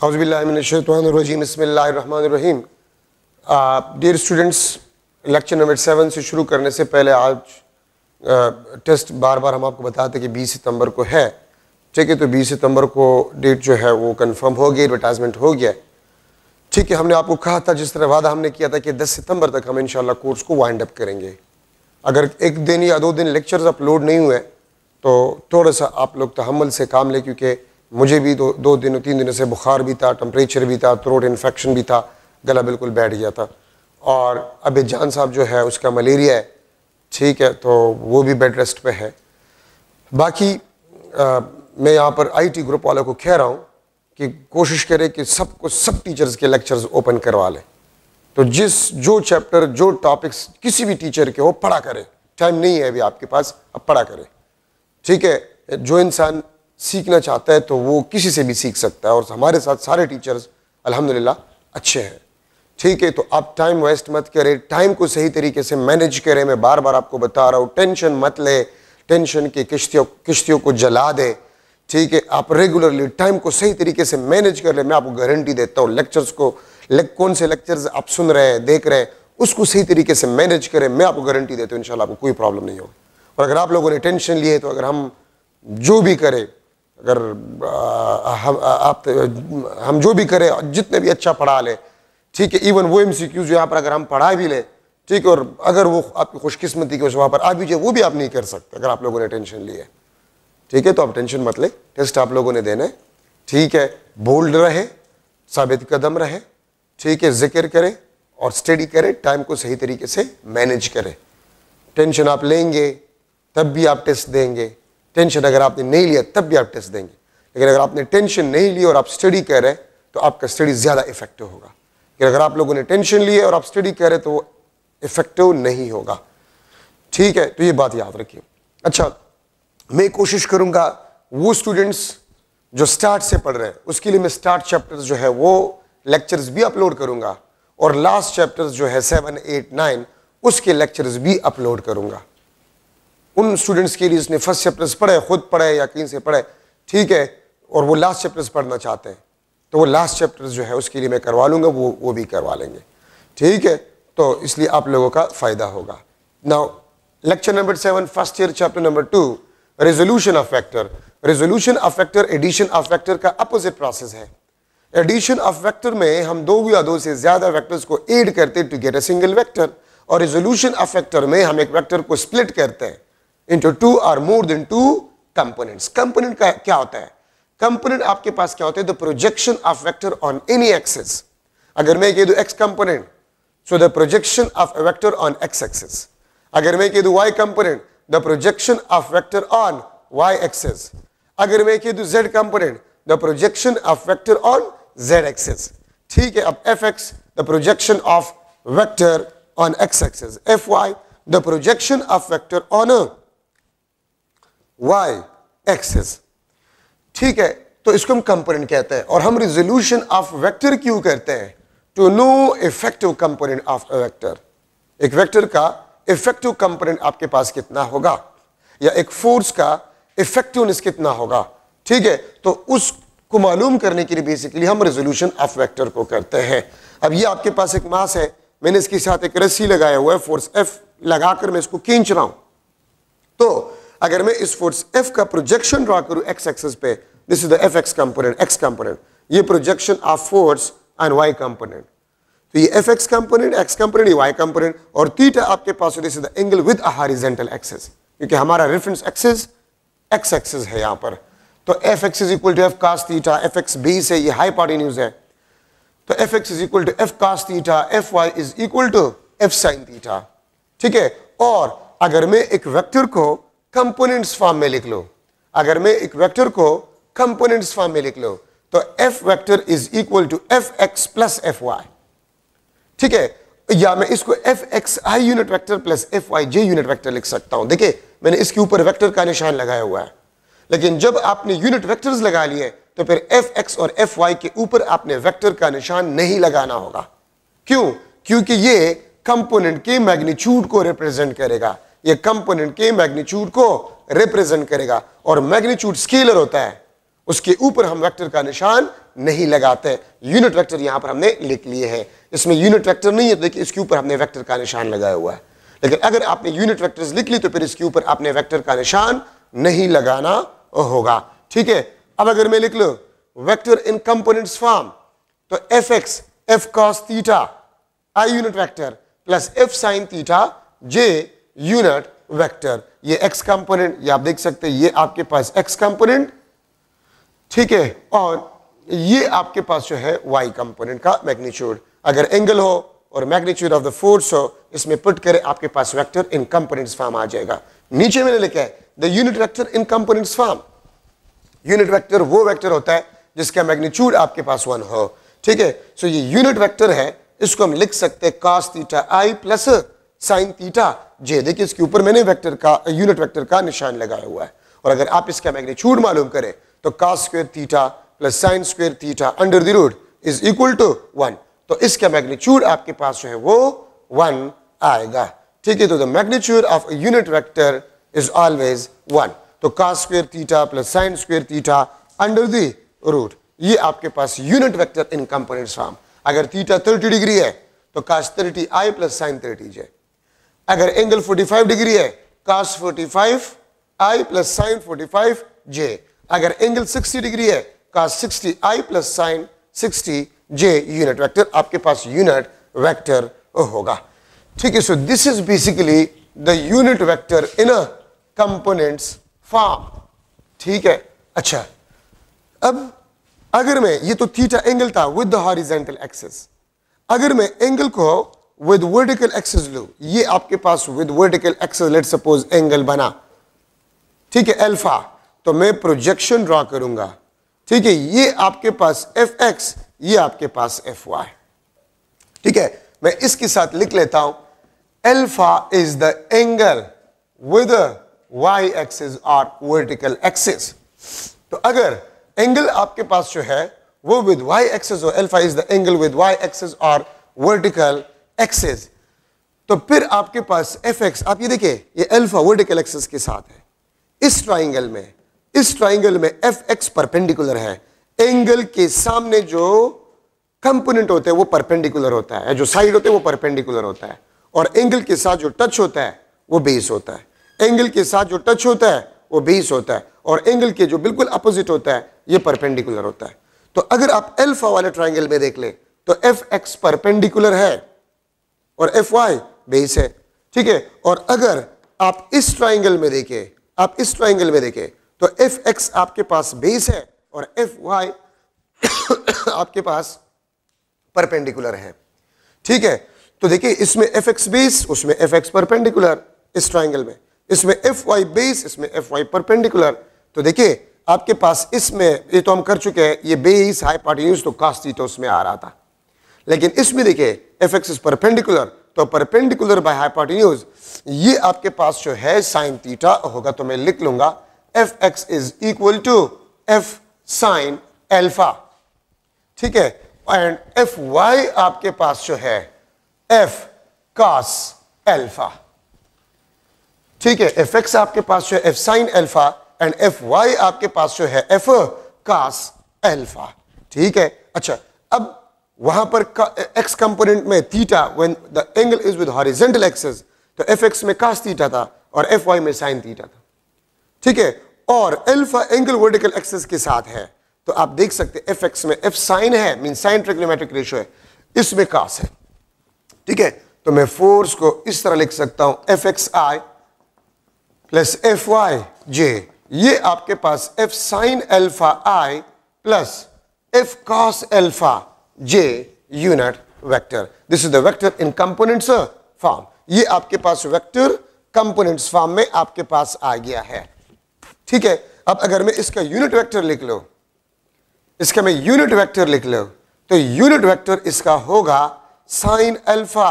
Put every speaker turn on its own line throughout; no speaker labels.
औज़ुबिल्लाहिमिनश्शैतानिर्रजीम बिस्मिल्लाहिर्रहमानिर्रहीम। Dear students, lecture number 7 से शुरू करने से पहले आज टेस्ट बार बार हम आपको बताते कि 20 सितंबर को है, ठीक है। तो 20 सितंबर को डेट जो है वो कंफर्म हो गई, एडवर्टाइजमेंट हो गया, ठीक है। हमने आपको कहा था, जिस तरह वादा हमने किया था कि 10 सितंबर तक हम इंशाल्लाह कोर्स को वाइंड अप करेंगे। अगर एक दिन या 2 दिन लेक्चर्स अपलोड नहीं हुए तो थोड़ा सा आप लोग तहम्मुल से काम लें, क्योंकि मुझे भी 2 दिन 3 दिनों से बुखार भी था, टेम्परेचर भी था, थ्रोट इन्फेक्शन भी था, गला बिल्कुल बैठ गया था। और अब जान साहब जो है उसका मलेरिया है, ठीक है, तो वो भी बेड रेस्ट पे है। बाकी मैं यहाँ पर IT ग्रुप वालों को कह रहा हूँ कि कोशिश करें कि सब टीचर्स के लेक्चर्स ओपन करवा लें। तो जो चैप्टर जो टॉपिक्स किसी भी टीचर के हो पढ़ा करें, टाइम नहीं है अभी आपके पास, अब पढ़ा करें, ठीक है। जो इंसान सीखना चाहता है तो वो किसी से भी सीख सकता है, और हमारे साथ सारे टीचर्स अल्हम्दुलिल्लाह अच्छे हैं, ठीक है। तो आप टाइम वेस्ट मत करें, टाइम को सही तरीके से मैनेज करें। मैं बार बार आपको बता रहा हूँ, टेंशन मत ले, टेंशन की किश्तियों को जला दे, ठीक है। आप रेगुलरली टाइम को सही तरीके से मैनेज कर ले। मैं आपको गारंटी देता हूँ, लेक्चर्स को कौन से लेक्चर्स आप सुन रहे हैं, देख रहे हैं, उसको सही तरीके से मैनेज करें। मैं आपको गारंटी देता हूँ इंशाल्लाह आपको कोई प्रॉब्लम नहीं होगी। और अगर आप लोगों ने टेंशन लिए तो अगर हम जो भी करें, अगर हम जो भी करें, जितने भी अच्छा पढ़ा ले, ठीक है, इवन वो MCQ जो यहाँ पर अगर हम पढ़ा भी ले, ठीक है, और अगर वो आपकी खुशकिस्मती की वहाँ पर आ भी जाए, वो भी आप नहीं कर सकते अगर आप लोगों ने टेंशन ली है, ठीक है। तो आप टेंशन मत ले, टेस्ट आप लोगों ने देना है, ठीक है। बोल्ड रहे, साबित कदम रहे, ठीक है, जिक्र करें और स्टडी करें, टाइम को सही तरीके से मैनेज करें। टेंशन आप लेंगे तब भी आप टेस्ट देंगे, टेंशन अगर आपने नहीं लिया तब भी आप टेस्ट देंगे। लेकिन अगर आपने टेंशन नहीं ली और आप स्टडी कर रहे हैं तो आपका स्टडी ज़्यादा इफेक्टिव होगा। लेकिन अगर आप लोगों ने टेंशन ली है और आप स्टडी कर रहे हैं तो वो इफेक्टिव नहीं होगा, ठीक है। तो ये बात याद रखिए। अच्छा, मैं कोशिश करूँगा वो स्टूडेंट्स जो स्टार्ट से पढ़ रहे हैं उसके लिए मैं स्टार्ट चैप्टर्स जो है वो लेक्चर्स भी अपलोड करूँगा, और लास्ट चैप्टर्स जो है 7, 8, 9 उसके लेक्चर्स भी अपलोड करूँगा। उन स्टूडेंट्स के लिए जिसने फर्स्ट चैप्टर्स पढ़े, खुद पढ़े या कहीं से पढ़े, ठीक है, और वो लास्ट चैप्टर्स पढ़ना चाहते हैं तो वो लास्ट चैप्टर्स जो है उसके लिए मैं करवा लूँगा, वो भी करवा लेंगे, ठीक है। तो इसलिए आप लोगों का फ़ायदा होगा। Now lecture number 7, first year, chapter number 2, resolution of vector. Resolution of vector addition of vector का अपोजिट प्रोसेस है। एडिशन ऑफ वेक्टर में हम 2 या 2 से ज़्यादा वेक्टर्स को एड करते to get a single vector, और रेजोल्यूशन ऑफ वेक्टर में हम एक वेक्टर को स्प्लिट करते हैं into 2 or more than 2 components। Component का क्या होता है? कंपोनेंट आपके पास क्या होता है? The projection of vector on any axis. अगर मैं कह दूं x component, so the projection of a vector on x axis. अगर मैं कह दूं y component, the projection of vector on y axis. अगर मैं कह दूं z component, the projection of vector on z axis, ठीक है। अब fx, the projection of vector on x axis. fy, the projection of vector on y axis, ठीक है। तो इसको हम कंपोनेंट कहते हैं। और हम रिजोल्यूशन ऑफ वेक्टर क्यों करते हैं? To know effective component of a vector. एक वेक्टर का इफेक्टिव कंपोनेंट आपके पास कितना होगा, या एक फोर्स का इफेक्टिवनेस कितना होगा, ठीक है। तो उसको मालूम करने के लिए बेसिकली हम रिजोल्यूशन ऑफ वेक्टर को करते हैं। अब ये आपके पास एक मास है, मैंने इसके साथ एक रस्सी लगाया हुआ है, फोर्स F लगाकर मैं इसको खींच रहा हूं। तो अगर मैं इस फोर्स F का प्रोजेक्शन ड्रॉ करूं x एक्सिस पे, this is the fx component, x component, ये projection of force on y component. तो ये fx कंपोनेंट, x कंपोनेंट, ये y कंपोनेंट, और थीटा आपके पास this is the angle with a horizontal axis, क्योंकि हमारा रेफरेंस एक्सिस x एक्सिस है यहां पर। तो fx is equal to f cos theta, fx base है, ये हाइपोटेन्यूज है, तो fx is equal to f cos theta, fy is equal to f sin theta, ठीक है। और अगर मैं एक वेक्टर को कंपोनेंट्स फॉर्म में लिख लो, अगर मैं एक वेक्टर को कंपोनेंट्स फॉर्म में लिख लो, तो f vector is equal to fx plus fy, ठीक है। या मैं इसको fxi unit vector plus fyj unit vector लिख सकता हूं। देखिए मैंने इसके ऊपर वेक्टर का निशान लगाया हुआ है, लेकिन जब आपने यूनिट वेक्टर्स लगा लिए तो फिर fx और fy के ऊपर आपने वेक्टर का निशान नहीं लगाना होगा। क्यों? क्योंकि ये कंपोनेंट के मैग्नीट्यूड को रिप्रेजेंट करेगा, ये कंपोनेंट के मैग्नीट्यूड को रिप्रेजेंट करेगा, और मैग्नीट्यूड स्केलर होता है, उसके ऊपर हम वेक्टर का निशान नहीं लगाते। यूनिट वेक्टर यहां पर हमने लिख लिए हैं, इसमें यूनिट वेक्टर नहीं है तो देखिए इसके ऊपर हमने वेक्टर का निशान लगाया हुआ है। लेकिन अगर आपने यूनिट वेक्टर्स लिख ली तो फिर इसके ऊपर आपने वेक्टर का निशान नहीं लगाना होगा। ठीक है, अब अगर मैं लिख लूं वेक्टर इन कंपोनेंट्स फॉर्म, तो F x F cos theta I unit vector plus F sine theta J unit vector. ये एक्स कंपोनेंट, ये आप देख सकते हैं, ये आपके पास एक्स कंपोनेंट, ठीक है, और ये आपके पास जो है वाई कंपोनेंट का मैग्नीट्यूड। अगर एंगल हो और मैग्नीट्यूड ऑफ द फोर्स हो, इसमें पुट करें आपके पास वेक्टर इन कंपोनेंट्स फॉर्म आ जाएगा। नीचे मैंने लिखा है the unit vector in components form. Unit vector वो वेक्टर होता है जिसका मैग्नीट्यूड आपके पास 1 हो। ठीक है, सो ये यूनिट वेक्टर है, इसको हम लिख सकते हैं cos theta i plus sin theta जे। देखिए इसके ऊपर मैंने वेक्टर का यूनिट वेक्टर का निशान लगाया हुआ है। और अगर आप इसका मैग्नीट्यूड मालूम करें तो cos square theta plus sin square theta under the root is equal to 1। तो इसका मैग्नीट्यूड आपके पास जो है वो 1 आएगा। ठीक है, तो the magnitude of a unit vector is always 1। तो cos square theta plus sin square theta under the root, ये आपके पास unit vector in components form. अगर थीटा 30 डिग्री है तो cos 30 I plus sin 30 J. अगर एंगल 45 डिग्री है cos 45 I plus sin 45 J. अगर एंगल 60 डिग्री है cos 60 I plus sin 60 J unit vector आपके पास यूनिट वेक्टर होगा। ठीक है, so this is basically the unit vector in a components form. ठीक है, अच्छा, अब अगर मैं, ये तो थीटा एंगल था विद द हॉरिजॉन्टल एक्सिस, अगर मैं एंगल को विद वर्टिकल एक्सिस लूं, ये आपके पास with vertical axis let suppose angle बना, ठीक है, अल्फा, तो मैं प्रोजेक्शन ड्रॉ करूंगा। ठीक है, ये आपके पास एफ एक्स, ये आपके पास एफ वाई। ठीक है, मैं इसके साथ लिख लेता हूं alpha is the angle with Y axis और वर्टिकल एक्सिस। तो अगर एंगल आपके पास जो है वो विद वाई एक्सिस हो, alpha is the angle with Y axis और वर्टिकल एक्सिस, तो फिर आपके पास एफ एक्स, आप ये देखिए ये अल्फा वर्टिकल एक्सिस के साथ है। इस ट्राइंगल में एफ एक्स परपेंडिकुलर है, एंगल के सामने जो कंपोनेंट होते हैं वो परपेंडिकुलर होता है, जो साइड होते हैं वो परपेंडिकुलर होता है, और एंगल के साथ जो टच होता है वो बेस होता है। एंगल के साथ जो टच होता है वो बेस होता है, और एंगल के जो बिल्कुल अपोजिट होता है ये परपेंडिकुलर होता है। तो अगर आप अल्फा वाले ट्राइंगल में देख ले तो एफ एक्स परपेंडिकुलर है और एफ वाई बेस है। ठीक है, और अगर आप इस ट्राइंगल में देखें, तो एफ एक्स आपके पास बेस है और एफ वाई आपके पास परपेंडिकुलर है। ठीक है, तो देखिए इसमें एफ एक्स बेस, उसमें एफ एक्स परपेंडिकुलर, इस ट्राइंगल में इसमें एफ वाई बेस, इसमें एफ वाई परपेंडिकुलर। तो देखिए आपके पास इसमें, ये तो हम कर चुके हैं, ये बेस हाइपोटेन्यूज तो cos थीटा उसमें आ रहा था, लेकिन इसमें देखिए एफ एक्स इज परपेंडिकुलर, तो परपेंडिकुलर बाय हाइपोटेन्यूज ये आपके पास जो है sin थीटा होगा। तो मैं लिख लूंगा F X is equal to F sine alpha. ठीक है, एंड एफ वाई आपके पास जो है एफ cos अल्फा। ठीक है, एफ एक्स आपके पास जो है F sine alpha and F Y आपके पास जो है एफ cos अल्फा। ठीक है, अच्छा, अब वहां पर एक्स कंपोनेंट में theta when the angle is with horizontal axis, तो एफ एक्स में cos थीटा था और एफ वाई में sin थीटा था। ठीक है, और अल्फा एंगल वर्टिकल एक्सिस के साथ है, तो आप देख सकते एफ एक्स में एफ साइन है, मीन साइन ट्रिग्नोमेट्रिक रेशियो है, इसमें cos है। ठीक है, तो मैं फोर्स को इस तरह लिख सकता हूं एफ एक्स आई प्लस एफ वाई जे, ये आपके पास F sine alpha I plus F cos alpha J unit vector. This is the vector in components form. ये आपके पास वेक्टर कंपोनेंट्स फॉर्म में आपके पास आ गया है। ठीक है, अब अगर मैं इसका यूनिट वेक्टर लिख लो, तो यूनिट वेक्टर इसका होगा sign alpha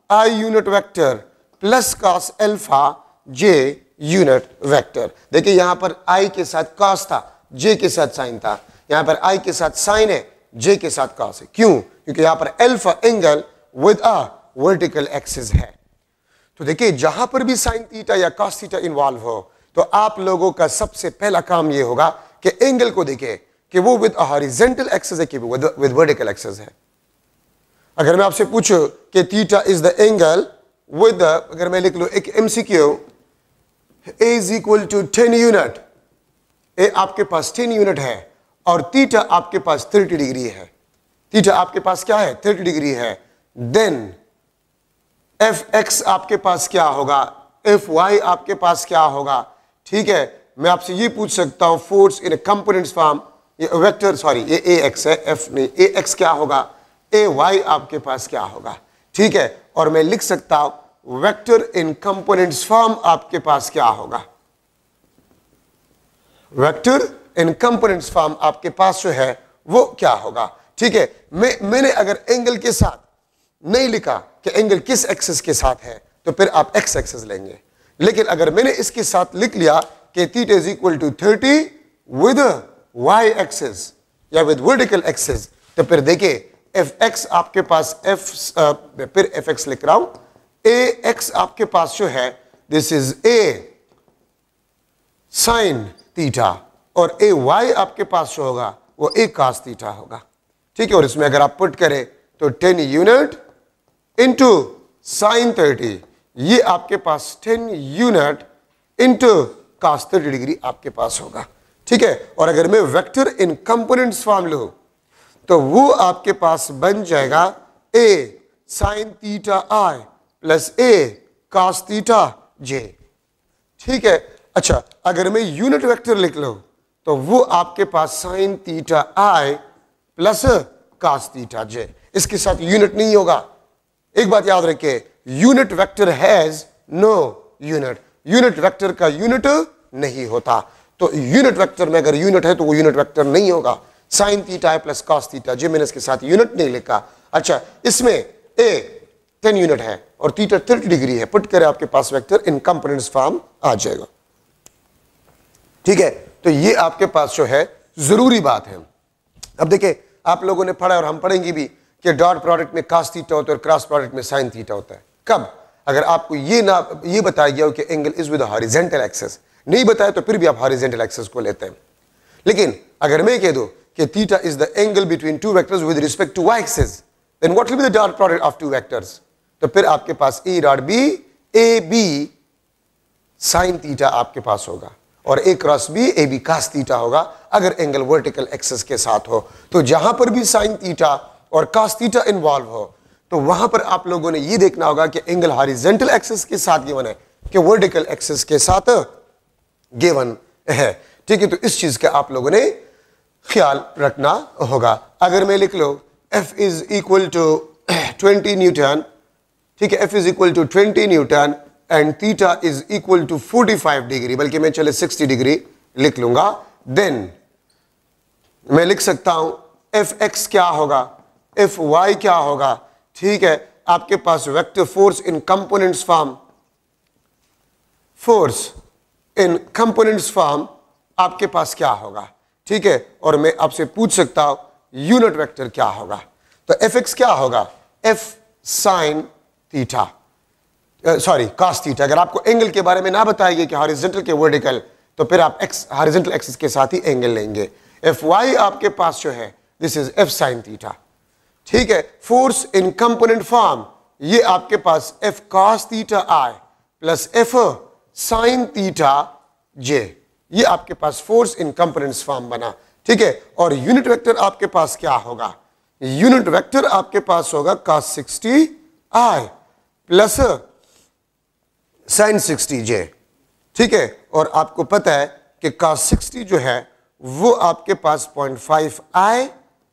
I unit vector plus cos alpha J unit vector. देखिए यहां पर i के साथ cos था, j के साथ sin था, यहां पर i के साथ sin है, j के साथ cos है। क्यों? क्योंकि यहां पर alpha angle with a vertical axis है। तो देखिए जहां पर भी sin थीटा या cos थीटा इन्वॉल्व हो, तो आप लोगों का सबसे पहला काम यह होगा कि एंगल को देखिए, कि वो विद हॉरिजॉन्टल एक्सिस है कि विद वर्टिकल एक्सिस है। अगर मैं आपसे पूछूं कि theta is the angle with, अगर मैं लिख लूं एक MCQ, A is equal to 10 unit, A आपके पास 10 यूनिट है और थीटा आपके पास 30 डिग्री है, थीटा आपके पास क्या है 30 डिग्री है, देन एफ एक्स आपके पास क्या होगा, एफ वाई आपके पास क्या होगा। ठीक है, मैं आपसे ये पूछ सकता हूं फोर्स इन कंपोनेंट्स फॉर्म, ये वेक्टर, सॉरी ये ए एक्स है, एफ नहीं, ए एक्स क्या होगा, ए वाई आपके पास क्या होगा। ठीक है, और मैं लिख सकता हूं वेक्टर इन कंपोनेंट्स फॉर्म आपके पास क्या होगा, वेक्टर इन कंपोनेंट्स फॉर्म आपके पास जो है वो क्या होगा। ठीक है, मैंने अगर एंगल के साथ नहीं लिखा कि एंगल किस एक्सिस के साथ है तो फिर आप एक्स एक्सिस लेंगे, लेकिन अगर मैंने इसके साथ लिख लिया कि theta is equal to 30 with Y axis या विद वर्टिकल एक्सिस, तो फिर देखिए एफ एक्स आपके पास फिर एफ एक्स लिख रहा हूं, ए एक्स आपके पास जो है this is a sine theta और ए वाई आपके पास जो होगा वो ए कॉस थीटा होगा। ठीक है, और इसमें अगर आप पुट करें तो 10 यूनिट इंटू साइन 30, ये आपके पास 10 यूनिट इंटू कॉस 30 डिग्री आपके पास होगा। ठीक है, और अगर मैं वेक्टर इन कंपोनेंट्स फॉर्म लूं तो वो आपके पास बन जाएगा ए sign theta i plus A cos theta जे। ठीक है, अच्छा अगर मैं यूनिट वेक्टर लिख लूं तो वो आपके पास sine theta i plus cos theta j, इसके साथ यूनिट नहीं होगा। एक बात याद रखिए, unit vector has no unit, unit vector का यूनिट नहीं होता, तो यूनिट वेक्टर में अगर यूनिट है तो वो यूनिट वेक्टर नहीं होगा। Sine theta plus cos theta J, मैंने इसके साथ यूनिट नहीं लिखा। अच्छा, इसमें ए 10 यूनिट है और थीटा 30 डिग्री है, पुट करें आपके पास वेक्टर इन कंपोनेंट्स फॉर्म आ जाएगा। ठीक है, तो ये आपके पास जो है जरूरी बात है। अब देखिए, आप लोगों ने पढ़ा और हम पढ़ेंगे भी कि डॉट प्रोडक्ट में कॉस थीटा होता है और क्रॉस प्रोडक्ट में साइन थीटा होता है। कब? अगर आपको ये बताया गया हो कि angle is with horizontal axis, नहीं बताया तो फिर भी आप हॉरिजॉन्टल एक्सिस को लेते हैं। लेकिन अगर मैं कह दूं कि theta is the angle between two vectors with respect to Y axis, then what will be the dot product of two vectors, तो फिर आपके पास A dot B, A B sine theta आपके पास होगा और A cross B, A B cos theta होगा अगर एंगल वर्टिकल एक्सिस के साथ हो। तो जहां पर भी साइन थीटा और कॉस थीटा इन्वॉल्व हो तो वहां पर आप लोगों ने ये देखना होगा कि एंगल हॉरिजॉन्टल एक्सिस के साथ गिवन है कि वर्टिकल एक्सिस के साथ गिवन है। ठीक है, तो इस चीज का आप लोगों ने ख्याल रखना होगा। अगर मैं लिख लो F is equal to 20 newton, ठीक है, F is equal to 20 newton and theta is equal to 45 degree, बल्कि मैं चले 60 डिग्री लिख लूंगा, देन मैं लिख सकता हूं एफ एक्स क्या होगा, एफ वाई क्या होगा। ठीक है, आपके पास vector force in components form, force in components form आपके पास क्या होगा। ठीक है, और मैं आपसे पूछ सकता हूं यूनिट वेक्टर क्या होगा, तो एफ एक्स क्या होगा, F sine theta, sorry cos theta. अगर आपको एंगल के बारे में ना बताया गया कि हॉरिजॉन्टल के वर्टिकल, तो फिर आप एक्स हॉरिजॉन्टल एक्सिस के साथ ही एंगल लेंगे। एफ वाई आपके पास जो है this is F sine theta. ठीक है, फोर्स इन कंपोनेंट फॉर्म ये आपके पास F cos theta i plus F sine theta जे, ये आपके पास फोर्स इन कंपोनेंट्स फॉर्म बना। ठीक है, और यूनिट वेक्टर आपके पास क्या होगा, यूनिट वेक्टर आपके पास होगा cos 60 आई प्लस साइन 60 जे। ठीक है, और आपको पता है कि cos 60 जो है वो आपके पास 0.5 आई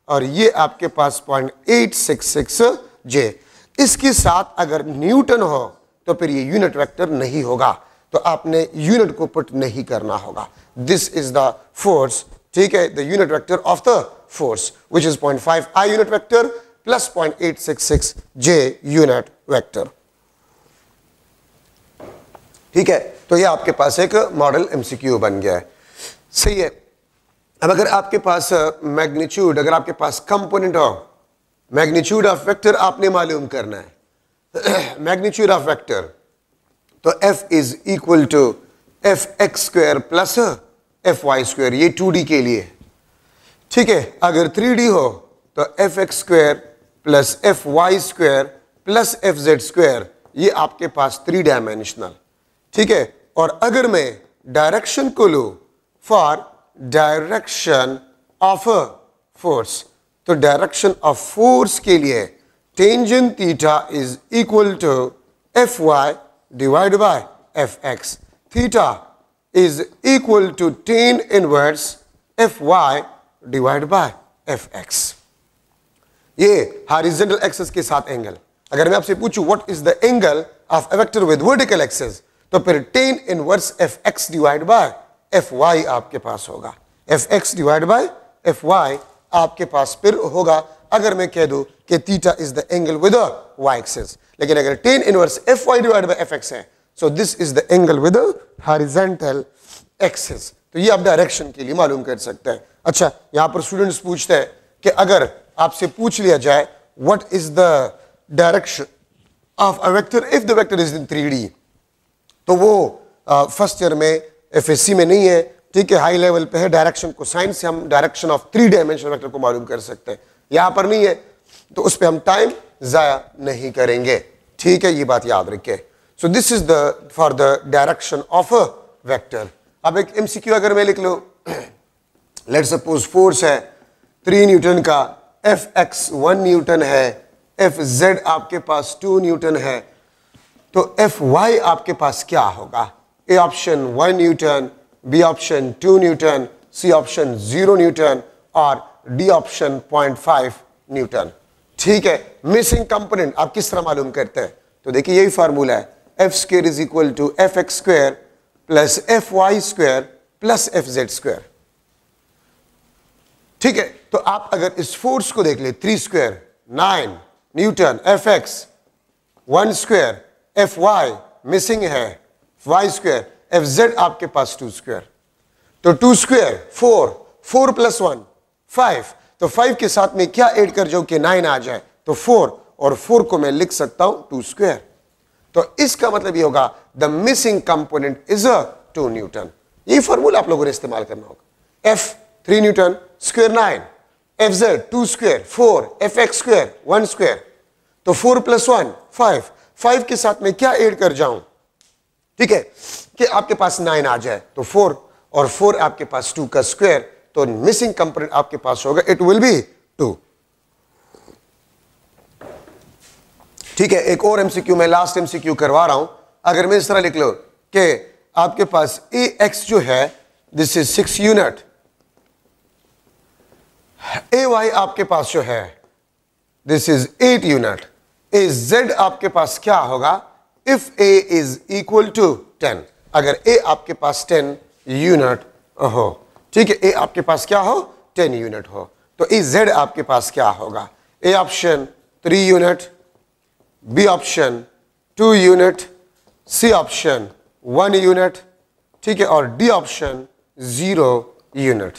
और ये आपके पास 0.866 जे। इसके साथ अगर न्यूटन हो तो फिर ये यूनिट वेक्टर नहीं होगा, तो आपने यूनिट को पुट नहीं करना होगा। दिस इज द फोर्स, ठीक है, the unit vector of the force which is 0.5 I unit vector plus 0.866 J unit vector. ठीक है, तो ये आपके पास एक मॉडल एमसीक्यू बन गया है। सही है, अब अगर आपके पास मैग्नीट्यूड, अगर आपके पास कंपोनेंट हो, मैग्नीट्यूड ऑफ वेक्टर आपने मालूम करना है। मैग्नीट्यूड ऑफ वेक्टर, तो f is equal to F x square plus F y square, ये 2D के लिए। ठीक है, अगर 3D हो तो fx² plus fy² plus fz², ये आपके पास 3 डायमेंशनल। ठीक है, और अगर मैं डायरेक्शन को लूं फॉर डायरेक्शन ऑफ फोर्स, तो डायरेक्शन ऑफ फोर्स के लिए tangent theta is equal to fy divide by fx। Theta is equal to tan inverse fy divide by fx। ये हॉरिजॉन्टल एक्सिस के साथ एंगल। अगर मैं आपसे पूछूं what is the angle of a vector with vertical axis, तो फिर tan inverse fx divide by fy आपके पास होगा। fx डिवाइड बाय fy आपके पास फिर होगा अगर मैं कह दूं कि theta is the angle with y axis. लेकिन अगर tan inverse fy divide by fx है, so this is the angle with horizontal axis. तो ये आप डायरेक्शन के लिए मालूम कर सकते हैं। अच्छा, यहां पर स्टूडेंट्स पूछते हैं कि अगर आपसे पूछ लिया जाए what is the direction of a vector if the vector is in 3D, तो वो फर्स्ट ईयर में FSC में नहीं है। ठीक है, हाई लेवल पे है। डायरेक्शन को साइंस से हम डायरेक्शन ऑफ 3 डायमेंशनल वेक्टर को मालूम कर सकते हैं। यहां पर नहीं है तो उस पर हम टाइम जाया नहीं करेंगे। ठीक है, ये बात याद रखें। So this is the for the direction of a vector. अब एक MCQ अगर मैं लिख लूं, लेट सपोज फोर्स है 3 न्यूटन का, Fx 1 न्यूटन है, Fz आपके पास 2 न्यूटन है, तो Fy आपके पास क्या होगा? A option 1 newton, B option 2 newton, C option 0 newton और डी ऑप्शन 0.5 न्यूटन। ठीक है, मिसिंग कंपोनेंट आप किस तरह मालूम करते हैं? तो देखिए यही फार्मूला है, f² is equal to fx² plus fy² plus fz²। ठीक है, तो आप अगर इस फोर्स को देख ले, 3² 9 न्यूटन, fx 1² fy मिसिंग है, y², fz आपके पास 2², तो 2² 4 प्लस 1 5, तो 5 के साथ में क्या ऐड कर जाओ कि 9 आ जाए, तो 4, और 4 को मैं लिख सकता हूं 2²। तो इसका मतलब ये होगा the missing component is a 2 Newton. ये फॉर्मूला आप लोगों ने इस्तेमाल करना होगा। f 3 Newton, square 9, fz 2² 4, fx² 1², तो 4 प्लस 1 5 के साथ में क्या ऐड कर जाऊं, ठीक है, कि आपके पास 9 आ जाए, तो 4 और 4 आपके पास 2 का स्क्वायर, तो मिसिंग कंपोनेंट आपके पास होगा, इट विल बी 2। ठीक है, एक और MCQ मैं लास्ट MCQ करवा रहा हूं। अगर मैं इस तरह लिख लो कि आपके पास AX जो है दिस इज 6 यूनिट, AY आपके पास जो है दिस इज 8 यूनिट, AZ आपके पास क्या होगा if A is equal to 10, अगर A आपके पास 10 यूनिट हो, ठीक है, A आपके पास क्या हो 10 यूनिट हो, तो AZ आपके पास क्या होगा? A option 3 unit, B option 2 unit, C option 1 unit, ठीक है, और D option 0 unit.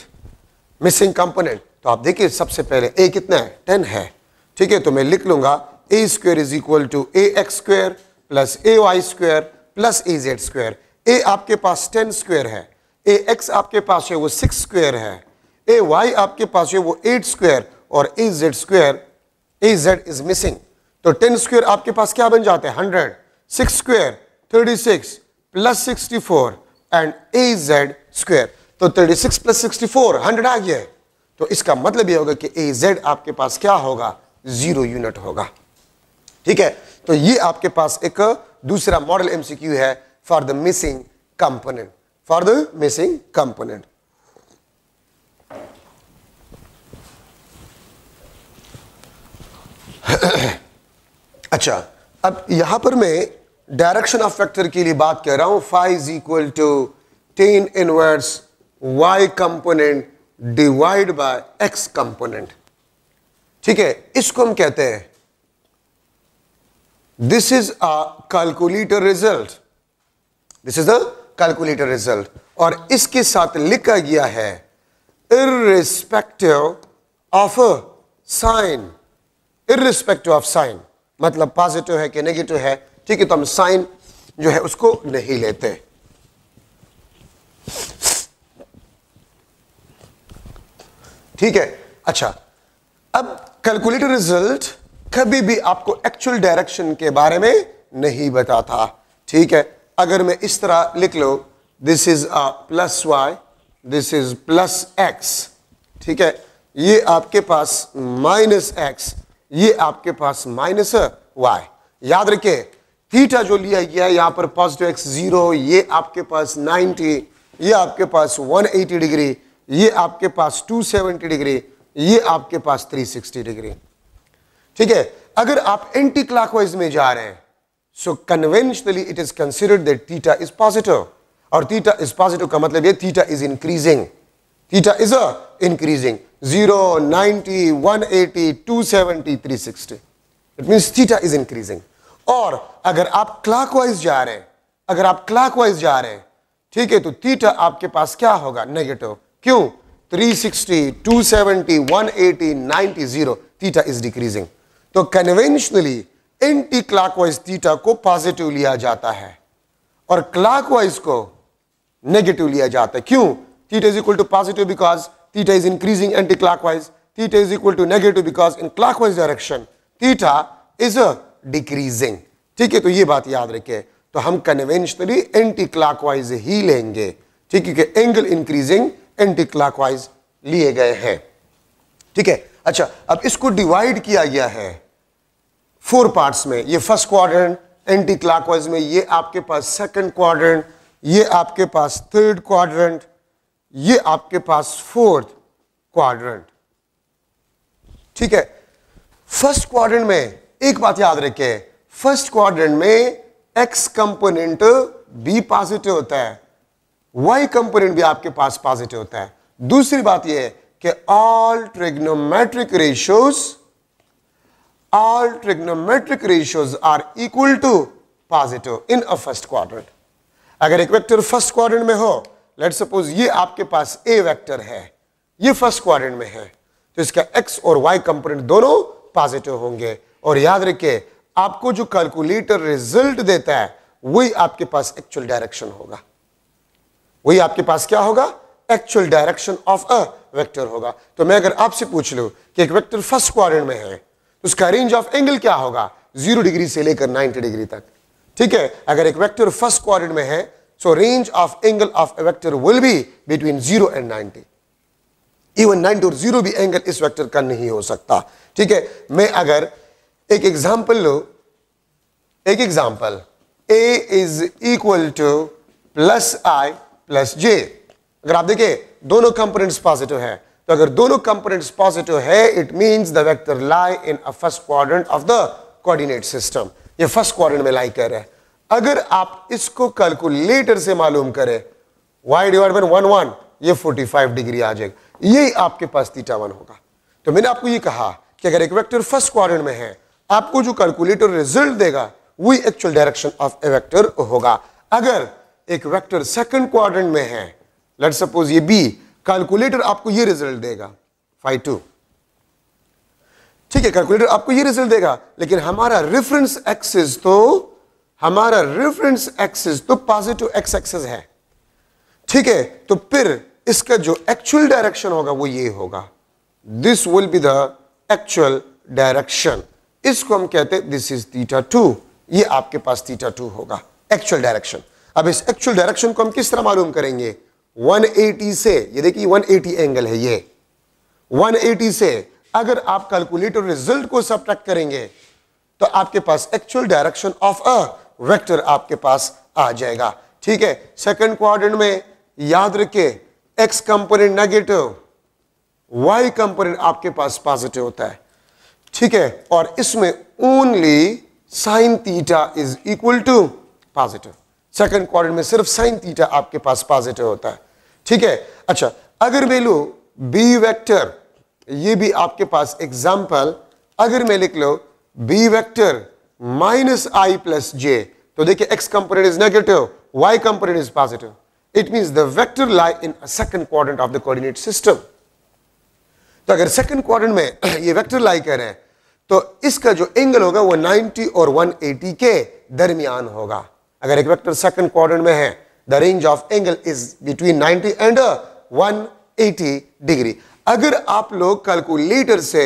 Missing component तो आप देखिए सबसे पहले ए कितना है 10 है, ठीक है, तो मैं लिख लूंगा a² is equal to ax² plus ay² plus az²। a आपके पास 10² है, ax आपके पास है वो 6² है, ay आपके पास है वो 8² और az इज मिसिंग, तो 10² आपके पास क्या बन जाता है 100, 6² 36 प्लस 64 एंड az², तो 36 प्लस 64 100 आ गया है, तो इसका मतलब ये होगा कि az आपके पास क्या होगा 0 यूनिट होगा। ठीक है, तो ये आपके पास एक दूसरा मॉडल MCQ है for the missing component, for the missing component. अच्छा, अब यहां पर मैं डायरेक्शन ऑफ वेक्टर के लिए बात कर रहा हूं, phi is equal to tan inverse y component divide by x component. ठीक है, इसको हम कहते हैं this is a calculator result, this is the calculator result, और इसके साथ लिखा गया है irrespective of sign, irrespective of sign मतलब पॉजिटिव है कि नेगेटिव है, ठीक है, तो हम साइन जो है उसको नहीं लेते। ठीक है। अच्छा, अब कैलकुलेटेड रिजल्ट कभी भी आपको एक्चुअल डायरेक्शन के बारे में नहीं बताता, ठीक है। अगर मैं इस तरह लिख लो, this is a plus Y, this is plus X, ठीक है, ये आपके पास माइनस एक्स, ये आपके पास माइनस वाई। याद रखिए थीटा जो लिया गया है यहां पर पॉजिटिव एक्स 0, ये आपके पास 90, ये आपके पास 180 डिग्री, ये आपके पास 270 डिग्री, ये आपके पास 360 डिग्री, ठीक है। अगर आप एंटी क्लॉकवाइज में जा रहे हैं, so conventionally it is considered that theta is positive, और थीटा इज पॉजिटिव का मतलब ये theta is increasing, theta is increasing 0, 90, 180, 270, 360, it means theta is increasing. और अगर आप क्लॉकवाइज जा रहे हैं, अगर आप क्लॉकवाइज जा रहे हैं, ठीक है, तो थीटा आपके पास क्या होगा? नेगेटिव। क्यों? 360, 270, 180, 90, 0, थीटा इज डिक्रीजिंग। तो कन्वेंशनली एंटी क्लॉकवाइज थीटा को पॉजिटिव लिया जाता है और क्लॉकवाइज को नेगेटिव लिया जाता है। क्यों? Theta is equal to positive because theta is increasing anti clockwise, theta is equal to negative because in clockwise direction theta is decreasing, ठीक है। तो ये बात याद रखिए। तो हम कन्वेंशनली एंटी क्लॉकवाइज ही लेंगे, ठीक है, क्योंकि एंगल इंक्रीजिंग एंटी क्लॉकवाइज लिए गए हैं, ठीक है। अच्छा, अब इसको डिवाइड किया गया है 4 पार्ट्स में। ये फर्स्ट क्वाड्रेंट एंटी क्लॉकवाइज में, ये आपके पास सेकंड क्वाड्रेंट, ये आपके पास थर्ड क्वाड्रेंट, ये आपके पास फोर्थ क्वाड्रेंट, ठीक है। फर्स्ट क्वाड्रेंट में एक बात याद रखें, फर्स्ट क्वाड्रेंट में एक्स कंपोनेंट भी पॉजिटिव होता है, वाई कंपोनेंट भी आपके पास पॉजिटिव होता है। दूसरी बात यह है कि all trigonometric ratios are equal to positive in a first quadrant. अगर एक वेक्टर फर्स्ट क्वाड्रेंट में हो, लेट्स सपोज ये आपके पास ए वेक्टर है, ये फर्स्ट क्वाड्रेंट में है, तो इसका एक्स और वाई कंपोनेंट दोनों पॉजिटिव होंगे। और याद रखिए आपको जो कैलकुलेटर रिजल्ट देता है वही आपके पास एक्चुअल डायरेक्शन होगा, वही आपके पास क्या होगा? Actual direction of a vector होगा। तो मैं अगर आपसे पूछ लूं कि एक वेक्टर फर्स्ट क्वाड्रेंट में है तो उसका रेंज ऑफ एंगल क्या होगा? 0 डिग्री से लेकर 90 डिग्री तक, ठीक है। अगर एक वेक्टर फर्स्ट क्वाड्रेंट में है सो range of angle of A vector will be between 0 and 90। Even 90 और 0 भी एंगल इस वेक्टर का नहीं हो सकता, ठीक है। मैं अगर एक एग्जांपल लो, एक example a is equal to plus i plus j. अगर आप देखें दोनों कंपोनेंट्स पॉजिटिव है, तो अगर दोनों कंपोनेंट्स पॉजिटिव है it means the vector lie in a first quadrant of the coordinate system. ये फर्स्ट क्वाड्रेंट में लाई कर रहा है। अगर आप इसको कैलकुलेटर से मालूम करें y डिवाइड बाय 1 ये 45 डिग्री आ जाएगा, यही आपके पास थीटा 1 होगा। तो मैंने आपको ये कहा कि अगर एक वेक्टर फर्स्ट क्वाड्रेंट में है, आपको जो कैलकुलेटर रिजल्ट देगा वही actual direction of A vector होगा। अगर एक वेक्टर सेकंड क्वाड्रेंट में है, लेट्स सपोज ये बी, कैलकुलेटर आपको ये रिजल्ट देगा phi 2, ठीक है, कैलकुलेटर आपको ये रिजल्ट देगा, लेकिन हमारा रेफरेंस एक्सिस तो पॉजिटिव एक्स एक्सिस है, ठीक है। तो फिर इसका जो एक्चुअल डायरेक्शन होगा वो ये होगा, this will be the actual direction. इसको हम कहते हैं दिस इज थीटा 2, ये आपके पास थीटा 2 होगा एक्चुअल डायरेक्शन। अब इस एक्चुअल डायरेक्शन को हम किस तरह मालूम करेंगे? 180 से, ये देखिए 180 एंगल है, ये 180 से अगर आप कैलकुलेटर रिजल्ट को सब्ट्रैक्ट करेंगे तो आपके पास actual direction of a vector आपके पास आ जाएगा, ठीक है। सेकंड क्वाड्रेंट में याद रखिए x component negative, y component आपके पास पॉजिटिव होता है, ठीक है। और इसमें only sine theta is equal to positive. Second quadrant में सिर्फ साइन थीटा आपके पास पॉजिटिव होता है, ठीक है। अच्छा, अगर मैं लूं बी वेक्टर, ये भी आपके पास एग्जांपल, अगर मैं लिख लो B vector minus i plus j, तो देखिए x component is negative, y component is positive, it means the vector lie in a second quadrant of the coordinate system. तो अगर सेकंड क्वाड्रेंट में ये वेक्टर लाई कर रहे हैं तो इसका जो एंगल होगा वो 90 और 180 के दरमियान होगा। अगर एक वेक्टर सेकंड क्वाड्रेंट में है the range of angle is between 90 and 180 degree. अगर आप लोग कैलकुलेटर से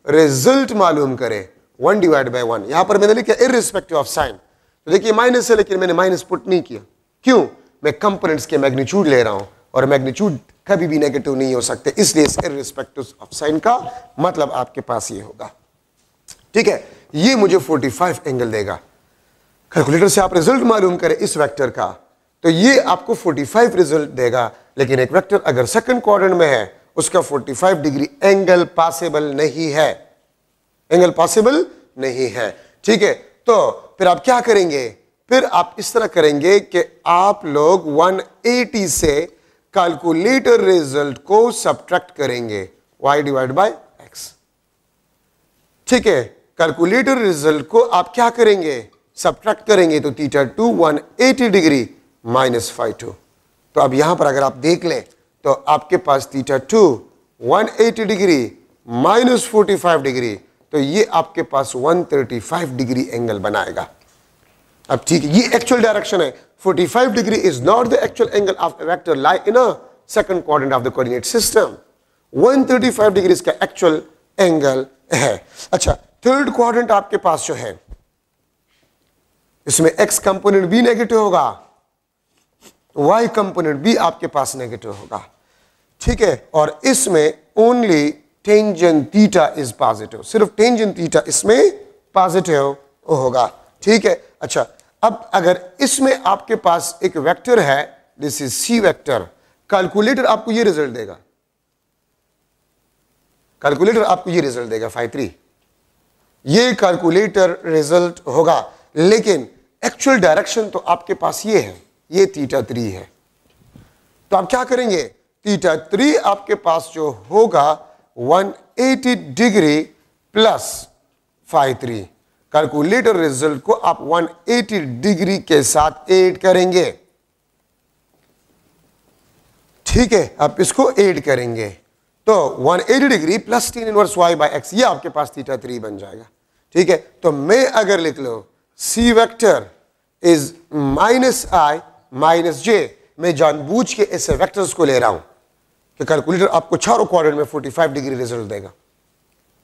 रिजल्ट मालूम करें 1 डिवाइड बाय 1, यहां पर मैंने लिखा इररिस्पेक्टिव ऑफ साइन, तो देखिए माइनस है लेकिन मैंने माइनस पुट नहीं किया। क्यों? मैं कंपोनेंट्स के मैग्नीट्यूड ले रहा हूं और मैग्नीट्यूड कभी भी नेगेटिव नहीं हो सकते, इसलिए इररिस्पेक्टिव ऑफ साइन का मतलब आपके पास ये होगा। ठीक है, ये मुझे 45 एंगल देगा। कैलकुलेटर से आप रिजल्ट मालूम करें इस वेक्टर का तो ये आपको 45 रिजल्ट देगा, लेकिन एक वेक्टर अगर सेकंड क्वाड्रेंट में है उसका 45 डिग्री एंगल पॉसिबल नहीं है, एंगल पॉसिबल नहीं है। ठीक है, तो फिर आप क्या करेंगे? फिर आप इस तरह करेंगे कि आप लोग 180 से कैलकुलेटर रिजल्ट को सब्ट्रैक्ट करेंगे y डिवाइड बाय x। ठीक है, कैलकुलेटर रिजल्ट को आप क्या करेंगे? सब्ट्रैक्ट करेंगे, तो θ2 180 डिग्री माइनस φ2। तो अब यहां पर अगर आप देख लें तो आपके पास θ2 180 डिग्री माइनस 45 डिग्री, तो ये आपके पास 135 डिग्री एंगल बनाएगा। अब ठीक है, ये एक्चुअल डायरेक्शन है। 45 degree is not the actual angle of vector lie in a second quadrant of the coordinate system. 135 degree इसका एक्चुअल एंगल है। अच्छा, थर्ड क्वाड्रेंट आपके पास जो है इसमें x कंपोनेंट भी नेगेटिव होगा, y कंपोनेंट भी आपके पास नेगेटिव होगा। ठीक है, और इसमें only tangent theta is positive, सिर्फ टेंजेंट थीटा इसमें पॉजिटिव होगा। ठीक है, अच्छा, अब अगर इसमें आपके पास एक वेक्टर है, this is C vector, calculator आपको ये रिजल्ट देगा, कैलकुलेटर आपको ये रिजल्ट देगा φ3, ये कैलकुलेटर रिजल्ट होगा, लेकिन एक्चुअल डायरेक्शन तो आपके पास ये है, ये θ3 है। तो आप क्या करेंगे? θ3 आपके पास जो होगा 180 डिग्री प्लस φ3, कैलकुलेटर रिजल्ट को आप 180 डिग्री के साथ ऐड करेंगे। ठीक है, आप इसको ऐड करेंगे तो 180 degree plus tan inverse y by x, ये आपके पास θ3 बन जाएगा। ठीक है, तो मैं अगर लिख लो c vector is minus i minus j, मैं जानबूझ के ऐसे वेक्टर्स को ले रहा हूं कि कैलकुलेटर आपको चारों क्वाड्रेंट में 45 डिग्री रिजल्ट देगा,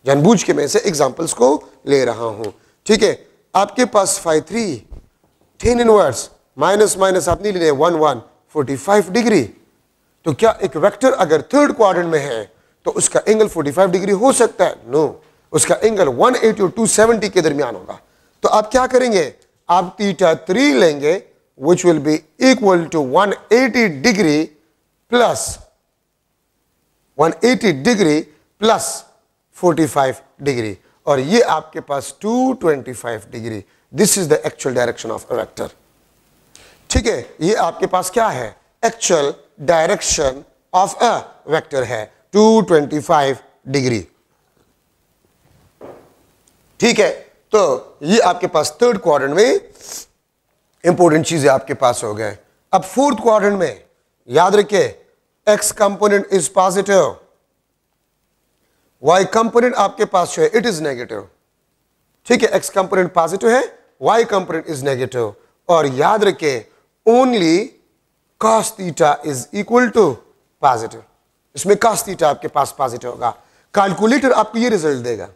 जानबूझ के मैं ऐसे एग्जांपल्स को ले रहा हूं। ठीक है, आपके पास φ3 tan इनवर्स माइनस माइनस आप नहीं ले रहे 1 1 45 डिग्री, तो क्या एक वेक्टर अगर थर्ड क्वाड्रेंट में है तो उसका एंगल 45 डिग्री हो सकता है? नो, उसका एंगल 180 और 270 के दरमियान होगा। तो आप क्या करेंगे? आप θ3 लेंगे which will be equal to 180 degree plus 180 degree plus 45 degree, और ये आपके पास 225 degree. This is the actual direction of a vector. ठीक है, ये आपके पास क्या है? Actual direction of a vector है 225 डिग्री। ठीक है, तो ये आपके पास थर्ड क्वाड्रेंट में इंपॉर्टेंट चीजें आपके पास हो गए। अब फोर्थ क्वाड्रेंट में याद रखिए x component is positive, y component आपके पास जो है इट इज नेगेटिव। ठीक है, x कंपोनेंट पॉजिटिव है, y कंपोनेंट इज नेगेटिव, और याद रखिए only cos theta is equal to positive, इसमें cos थीटा आपके पास पॉजिटिव होगा। कैलकुलेटर आपको ये रिजल्ट देगा,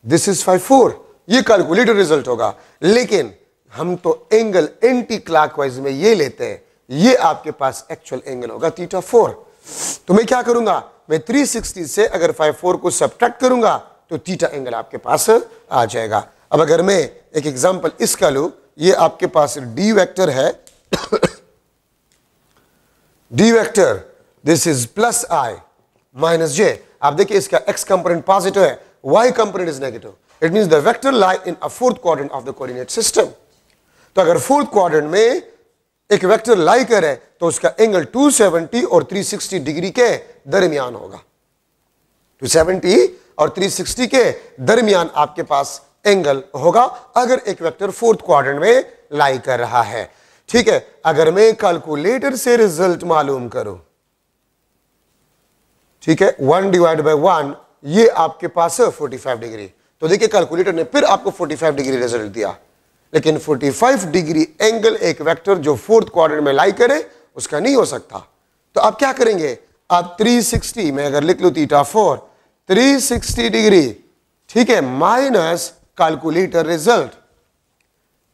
दिस इज φ4, ये कैलकुलेटर रिजल्ट होगा, लेकिन हम तो एंगल एंटी क्लॉकवाइज में ये लेते हैं, ये आपके पास एक्चुअल एंगल होगा θ4। तो मैं क्या करूंगा? मैं 360 से अगर φ4 को सब्ट्रैक्ट करूंगा तो थीटा एंगल आपके पास आ जाएगा। अब अगर मैं एक एग्जांपल इसका लूं, ये आपके पास डी वेक्टर है d vector, this is plus i minus j. आप देखिए इसका x कंपोनेंट पॉजिटिव है, y component is negative, it means the vector lie in a fourth quadrant of the coordinate system. तो अगर फोर्थ क्वाड्रेंट में एक vector लाई करे तो उसका एंगल 270 और 360 डिग्री के दरमियान होगा। 270 और 360 के दरमियान आपके पास एंगल होगा अगर एक वेक्टर फोर्थ क्वाड्रेंट में लाई कर रहा है। ठीक है, अगर मैं कैलकुलेटर से रिजल्ट मालूम करूं, ठीक है, 1 डिवाइड बाय 1, ये आपके पास है 45 डिग्री। तो देखिए कैलकुलेटर ने फिर आपको 45 डिग्री रिजल्ट दिया, लेकिन 45 डिग्री एंगल एक वेक्टर जो फोर्थ क्वाड्रेंट में लाई करे उसका नहीं हो सकता। तो आप क्या करेंगे? अब 360 में अगर लिख लो थीटा 4, 360 डिग्री, ठीक है, माइनस कैलकुलेटर रिजल्ट,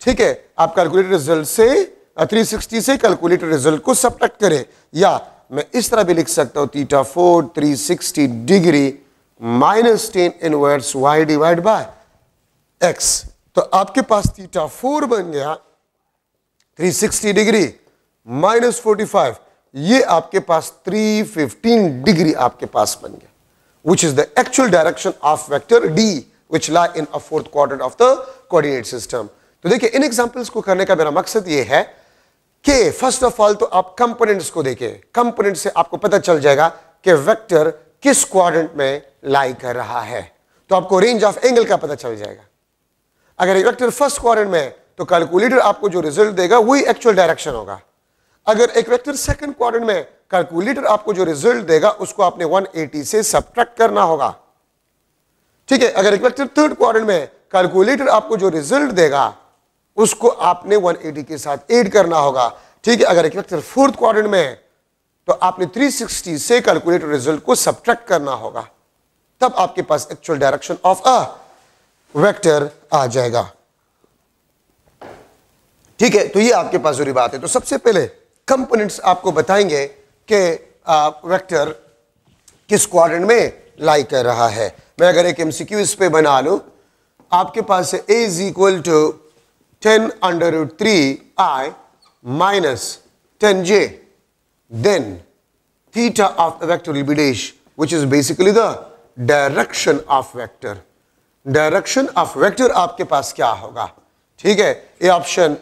ठीक है, आप कैलकुलेटर रिजल्ट से 360 से कैलकुलेटर रिजल्ट को सब्ट्रैक्ट करें, या मैं इस तरह भी लिख सकता हूं theta 4 360 degree minus tan inverse y divide by x। तो आपके पास थीटा 4 बन गया 360 डिग्री माइनस 45, ये आपके पास 315 डिग्री आपके पास बन गया, which is the actual direction of vector D which lie in a fourth quadrant of the coordinate system। तो देखिए इन एग्जांपल्स को करने का मेरा मकसद ये है कि फर्स्ट ऑफ ऑल तो आप कंपोनेंट्स को देखें, कंपोनेंट से आपको पता चल जाएगा कि वेक्टर किस क्वाड्रेंट में लाई कर रहा है, तो आपको रेंज ऑफ एंगल का पता चल जाएगा। अगर एक वेक्टर फर्स्ट क्वाड्रेंट में है तो कैलकुलेटर आपको जो रिजल्ट देगा वही एक्चुअल डायरेक्शन होगा। अगर एक वेक्टर सेकंड क्वाड्रेंट में, कैलकुलेटर आपको जो रिजल्ट देगा उसको आपने 180 से सब्ट्रैक्ट करना होगा, ठीक है। अगर एक वेक्टर थर्ड क्वाड्रेंट में, कैलकुलेटर आपको जो रिजल्ट देगा उसको आपने 180 के साथ ऐड करना होगा, ठीक है। अगर एक वेक्टर फोर्थ क्वाड्रेंट में है तो आपने 360 से कैलकुलेटर रिजल्ट को सब्ट्रैक्ट करना होगा, तब आपके पास actual direction of a vector आ जाएगा, ठीक है। तो ये आपके पास जरूरी बात है। तो सबसे पहले कंपोनेंट्स आपको बताएंगे कि वेक्टर किस क्वाड्रेंट में लाई कर रहा है। मैं अगर एक एमसीक्यू इस पे बना लूं, आपके पास है a is equal to 10√3i minus 10j, then theta of the vector will be dash, which is basically the direction of vector। Direction of vector आपके पास क्या होगा, ठीक है। ए ऑप्शन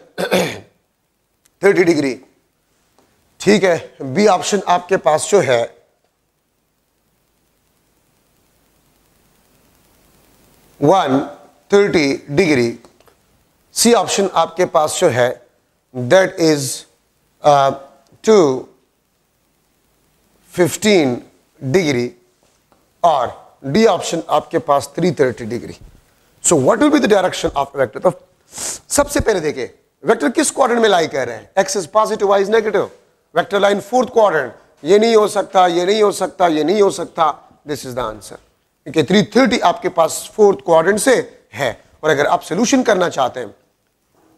30 डिग्री, ठीक है। बी ऑप्शन आपके पास जो है 130 डिग्री, सी ऑप्शन आपके पास जो है दैट इज 215 डिग्री, और डी ऑप्शन आपके पास 330 degree. So what will be the direction of vector. तो सबसे पहले देखिए वेक्टर किस क्वाड्रेंट में लाई कर रहे हैं, x is positive y is negative, vector line fourth quadrant, ये नहीं हो सकता, ये नहीं हो सकता, ये नहीं हो सकता, दिस इज द आंसर, क्योंकि 330 आपके पास फोर्थ क्वाड्रेंट से है। और अगर आप सोल्यूशन करना चाहते हैं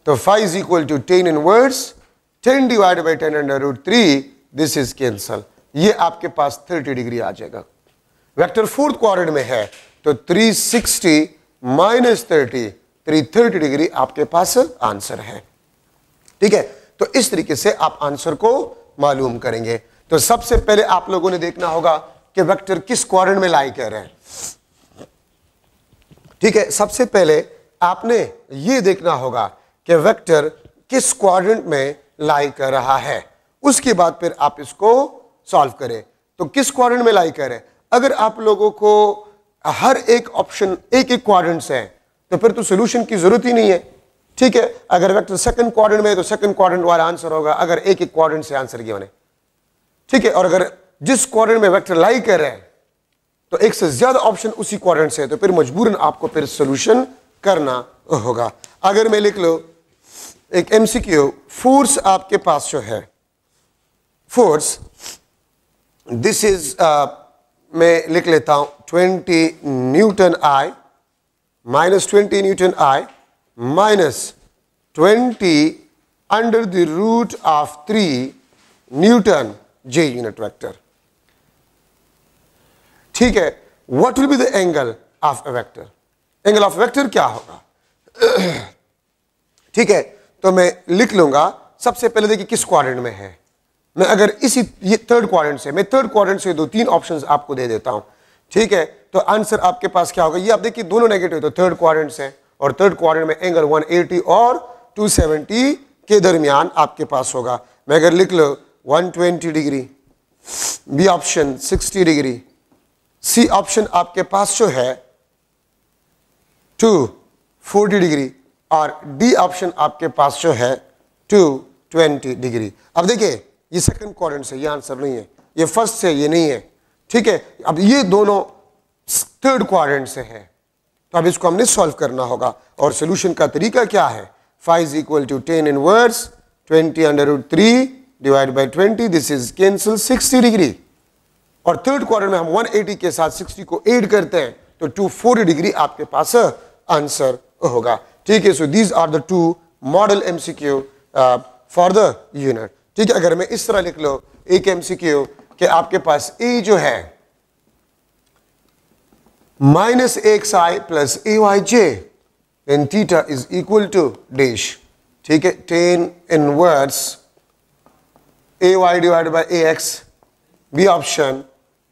तो 5 is equal to 10 inverse 10 divide by 10√3, this is cancel, ये आपके पास 30 डिग्री आ जाएगा। वेक्टर फोर्थ क्वाड्रेंट में है तो 360 माइनस 30, 330 डिग्री आपके पास आंसर है, ठीक है। तो इस तरीके से आप आंसर को मालूम करेंगे। तो सबसे पहले आप लोगों ने देखना होगा कि वेक्टर किस क्वाड्रेंट में लाई कर रहे हैं, ठीक है। सबसे पहले आपने ये देखना होगा कि वेक्टर किस क्वाड्रेंट में लाई कर रहा है, उसके बाद फिर आप इसको सॉल्व करें। तो किस क्वाड्रेंट में लाई करें, अगर आप लोगों को हर एक ऑप्शन एक एक क्वाड्रेंट से है तो फिर तो सॉल्यूशन की जरूरत ही नहीं है, ठीक है। अगर वेक्टर सेकंड क्वाड्रेंट में है तो सेकंड क्वाड्रेंट वाला आंसर होगा, अगर एक एक क्वाड्रेंट से आंसर गिवन है, ठीक है। और अगर जिस क्वाड्रेंट में वेक्टर लाई कर रहे हैं तो एक से ज्यादा ऑप्शन उसी क्वाड्रेंट से है, तो फिर मजबूरन आपको फिर सॉल्यूशन करना होगा। अगर मैं लिख लो एक एमसीक्यू, फोर्स आपके पास जो है, फोर्स दिस इज मैं लिख लेता हूं 20 newton i minus 20 newton i minus 20 under the root of 3 newton j unit vector, ठीक है। What will be the angle of a vector, angle of vector क्या होगा, ठीक है। तो मैं लिख लूंगा सबसे पहले देखिए किस क्वाड्रेंट में है। मैं अगर इसी ये थर्ड क्वाड्रेंट से, मैं थर्ड क्वाड्रेंट से 2-3 ऑप्शंस आपको दे देता हूं, ठीक है। तो आंसर आपके पास क्या होगा, ये आप देखिए दोनों नेगेटिव, तो थर्ड क्वाड्रेंट से, और थर्ड क्वाड्रेंट में एंगल 180 और 270 के दरमियान आपके पास होगा। मैं अगर लिख लो 120 degree, B option 60 degree, C option आपके पास जो है 240 डिग्री, और डी ऑप्शन आपके पास जो है 220 डिग्री। अब देखिए ये सेकंड क्वाड्रेंट से, ये आंसर नहीं है, ये फर्स्ट से, ये नहीं है, ठीक है। अब ये दोनों थर्ड क्वाड्रेंट से है, तो अब इसको हमने सॉल्व करना होगा। और सॉल्यूशन का तरीका क्या है, 5 is equal to 10 inverse 20 under root 3 divide by 20, this is cancel 60 degree, और थर्ड क्वाड्रेंट में हम 180 के साथ 60 को ऐड करते हैं तो 240 डिग्री आपके पास आंसर होगा। ठीक है, so these are the two model MCQ for the unit. ठीक है, अगर मैं इस तरह लिख लो एक एमसीक्यू कि आपके पास ए जो है minus x I plus A y j then theta is equal to dash. ठीक है, tan inverse A y divide by A x. B option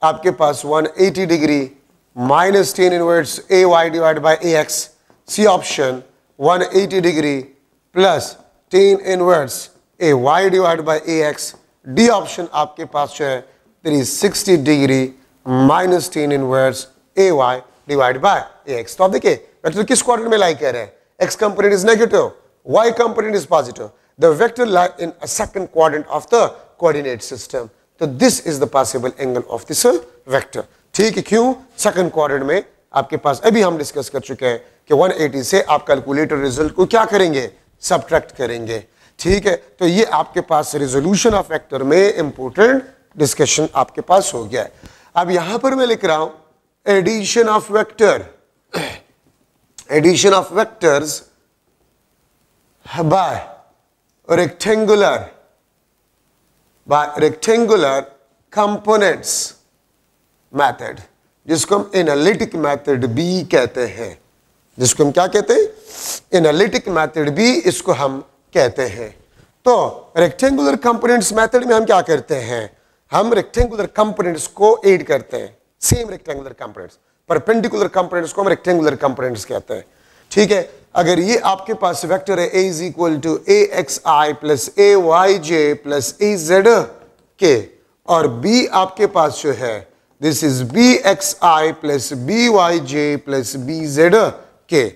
आपके पास 180 degree minus tan inverse A y divide by A x. C option 180 degree plus tan inverse A y divide by A x. D option आपके पास जो है 360 degree minus tan inverse A y divide bye A x. तो आप देखिए vector किस quadrant में लाई कर रहे हैं, x component is negative, y component is positive, the vector lie in a second quadrant of the coordinate system. तो this is the possible angle of this vector. ठीक है, क्यों सेकंड क्वाड्रेंट में आपके पास अभी हम डिस्कस कर चुके हैं कि 180 से आप कैलकुलेटर रिजल्ट को क्या करेंगे, सब्ट्रैक्ट करेंगे। ठीक है, तो ये आपके पास रेजोल्यूशन ऑफ वेक्टर में इंपॉर्टेंट डिस्कशन आपके पास हो गया है। अब यहां पर मैं लिख रहा हूं addition of vector, addition of vectors by rectangular components method, जिसको हम एनालिटिक मेथड भी कहते हैं। जिसको हम क्या कहते हैं, एनालिटिक मेथड भी इसको हम कहते हैं। तो रेक्टेंगुलर कंपोनेंट्स मेथड में हम क्या करते हैं, हम रेक्टेंगुलर कंपोनेंट्स को ऐड करते हैं, same rectangular components. Perpendicular components को हम रेक्टेंगुलर कंपोनेंट्स कहते हैं। ठीक है, अगर ये आपके पास वेक्टर है a is equal to A x I plus A y j plus A z k, और b आपके पास जो है this is B x I plus B y j plus B z k,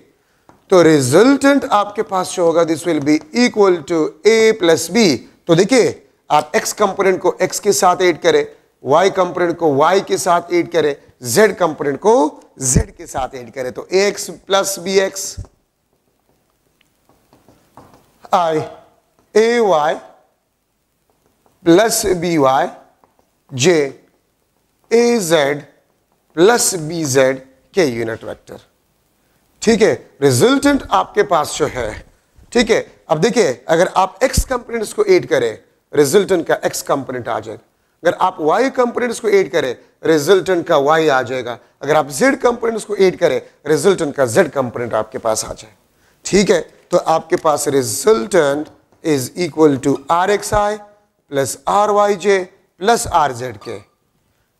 तो रिजल्टेंट आपके पास जो होगा this will be equal to a plus B. तो देखिए आप x कंपोनेंट को x के साथ ऐड करें, y कंपोनेंट को y के साथ ऐड करें, z कंपोनेंट को z के साथ ऐड करें, तो ax plus bx i ay plus by j az plus bz के यूनिट वेक्टर। ठीक है, रिजल्टेंट आपके पास जो है, ठीक है, अब देखिए अगर आप x कंपोनेंट्स को ऐड करें रिजल्टेंट का x कंपोनेंट आ जाएगा, अगर आप y कंपोनेंट्स को ऐड करें रिजल्टेंट का y आ जाएगा, अगर आप z कंपोनेंट्स को ऐड करें रिजल्टेंट का z कंपोनेंट आपके पास आ जाए। ठीक है, तो आपके पास resultant is equal to r x I plus r y j plus r z k.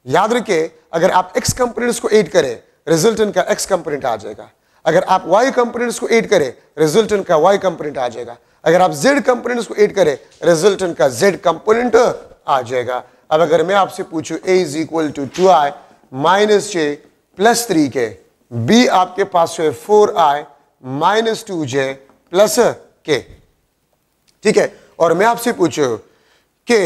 याद रखिए अगर आप x कंपोनेंट्स को ऐड करें रिजल्टेंट का x कंपोनेंट आ जाएगा, अगर आप y कंपोनेंट्स को ऐड करें रिजल्टेंट का y कंपोनेंट आ जाएगा, अगर आप z कंपोनेंट्स को ऐड करें रिजल्टेंट का z कंपोनेंट आ जाएगा। अब अगर मैं आपसे पूछूं a is equal to 2i minus j plus 3 k, b आपके पास है 4i माइनस 2j प्लस के। ठीक है, और मैं आपसे पूछूं कि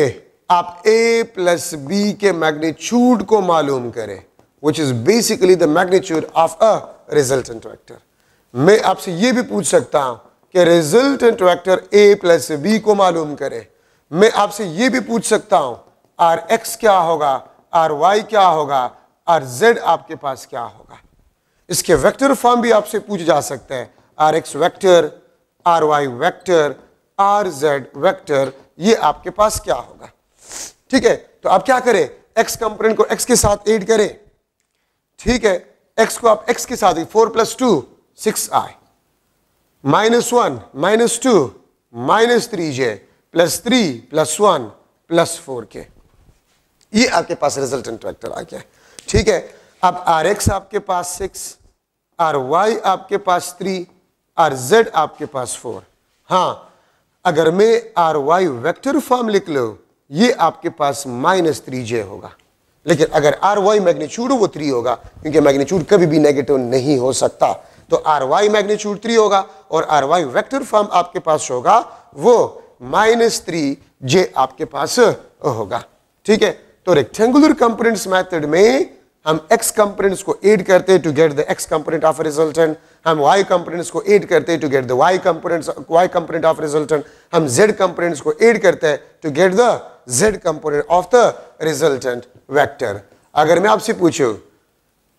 आप a प्लस b के मैग्नीट्यूड को मालूम करें, which is basically the magnitude of a resultant vector। मैं आपसे यह भी पूछ सकता हूं कि resultant vector a plus b को मालूम करें। मैं आपसे यह भी पूछ सकता हूं rx क्या होगा, ry क्या होगा, rz आपके पास क्या होगा। इसके वेक्टर फॉर्म भी आपसे पूछ जा सकता है, rx vector, ry vector, rz vector, ये आपके पास क्या होगा। ठीक है, तो आप क्या करें, x कंपोनेंट को x के साथ ऐड करें। ठीक है, x को आप x के साथ 4 plus 2 6i minus 1 minus 2 minus 3j plus 3 plus 1 plus 4k, ये आपके पास रिजल्टेंट वेक्टर आ गया। ठीक है, अब rx आपके पास 6, ry आपके पास 3, rz आपके पास 4। हाँ, अगर मैं ry वेक्टर फॉर्म लिख लो ये आपके पास माइनस 3j होगा, लेकिन अगर ry मैग्नीट्यूड वो 3 होगा, क्योंकि मैग्नीट्यूड कभी भी नेगेटिव नहीं हो सकता, तो ry मैग्नीट्यूड 3 होगा और ry वेक्टर फॉर्म आपके पास होगा वो माइनस 3j आपके पास होगा। ठीक है, तो रेक्टेंगुलर कंपोनेंट्स मेथड में हम x कंपोनेंट्स को ऐड करते हैं to get the x component of resultant, हम y कंपोनेंट्स को ऐड करते हैं to get the y component of resultant, हम z कंपोनेंट्स को ऐड करते हैं to get the z component of the resultant vector. अगर मैं आपसे पूछूं,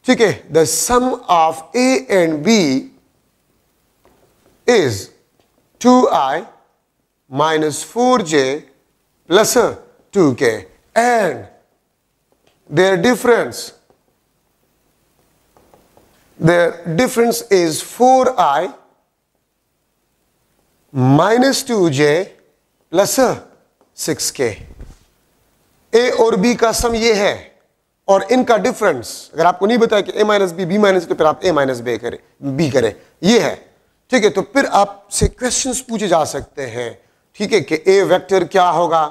ठीक है, the sum of A and B is 2i minus 4j plus 2k and their difference is 4i minus 2j plus 6k। ए और B का सम ये है और इनका डिफरेंस अगर आपको नहीं बताया कि a माइनस बी माइनस तो फिर आप a माइनस बी करें, ये है, ठीक है। तो फिर आपसे क्वेश्चंस पूछे जा सकते हैं, ठीक है, कि ए वेक्टर क्या होगा,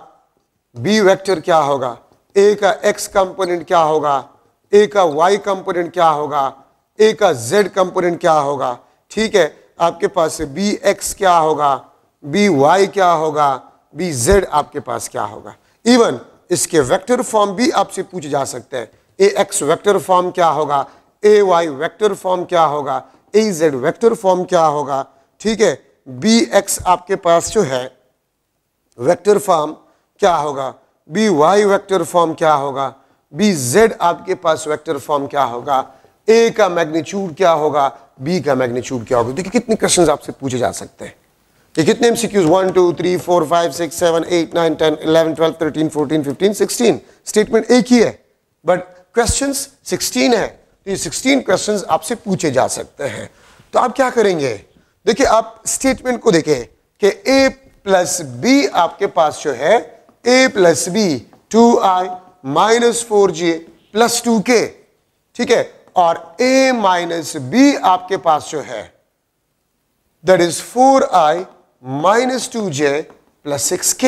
बी वेक्टर क्या होगा, ए का एक्स कंपोनेंट क्या होगा, ए का वाई कंपोनेंट क्या होगा, ए का जेड कंपोनेंट क्या होगा, ठीक है। आपके पास बी एक्स क्या होगा, बी वाई क्या होगा, बी जेड आपके पास क्या होगा। इवन इसके वेक्टर फॉर्म भी आपसे पूछे जा सकते हैं, ए एक्स वेक्टर फॉर्म क्या होगा, ए वाई वेक्टर फॉर्म क्या होगा, ए जेड वेक्टर फॉर्म क्या होगा, ठीक है। बी एक्स आपके पास जो है वेक्टर फॉर्म क्या होगा, बी वाई वेक्टर फॉर्म क्या होगा, बी जेड आपके पास वेक्टर फॉर्म क्या होगा, ए का मैग्नीट्यूड क्या होगा, बी का मैग्नीट्यूड क्या होगा। देखिए कितने क्वेश्चंस आपसे पूछे जा सकते हैं। ये कितने एमसीक्यूज 1 2 3 4 5 6 7 8 9 10 11 12 13 14 15 16 स्टेटमेंट एक ही है बट क्वेश्चंस 16 है। तो ये 16 क्वेश्चंस आपसे पूछे जा सकते हैं। तो आप क्या करेंगे, देखिए आप स्टेटमेंट को देखें कि a प्लस बी आपके पास जो है a plus B 2i minus 4j plus 2k, ठीक है, और a माइनस बी आपके पास जो है that is 4i minus 2j plus 6k।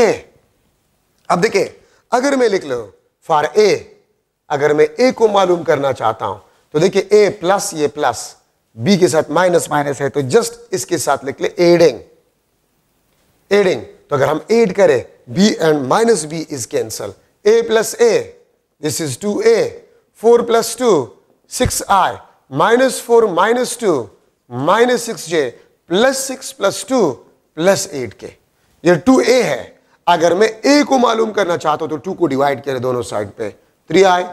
अब देखिए अगर मैं लिख लो फॉर a, अगर मैं a को मालूम करना चाहता हूं तो देखिए a प्लस ये प्लस b के साथ माइनस माइनस है तो जस्ट इसके साथ लिख ले एडिंग। तो अगर हम एड करें b and minus b is cancel, a plus a this is 2a, 4 plus 2 6i minus 4 minus 2 minus 6j plus 6 plus 2 plus 8k। ये 2a है। अगर मैं a को मालूम करना चाहता हूं तो 2 को डिवाइड करें दोनों साइड पे, 3i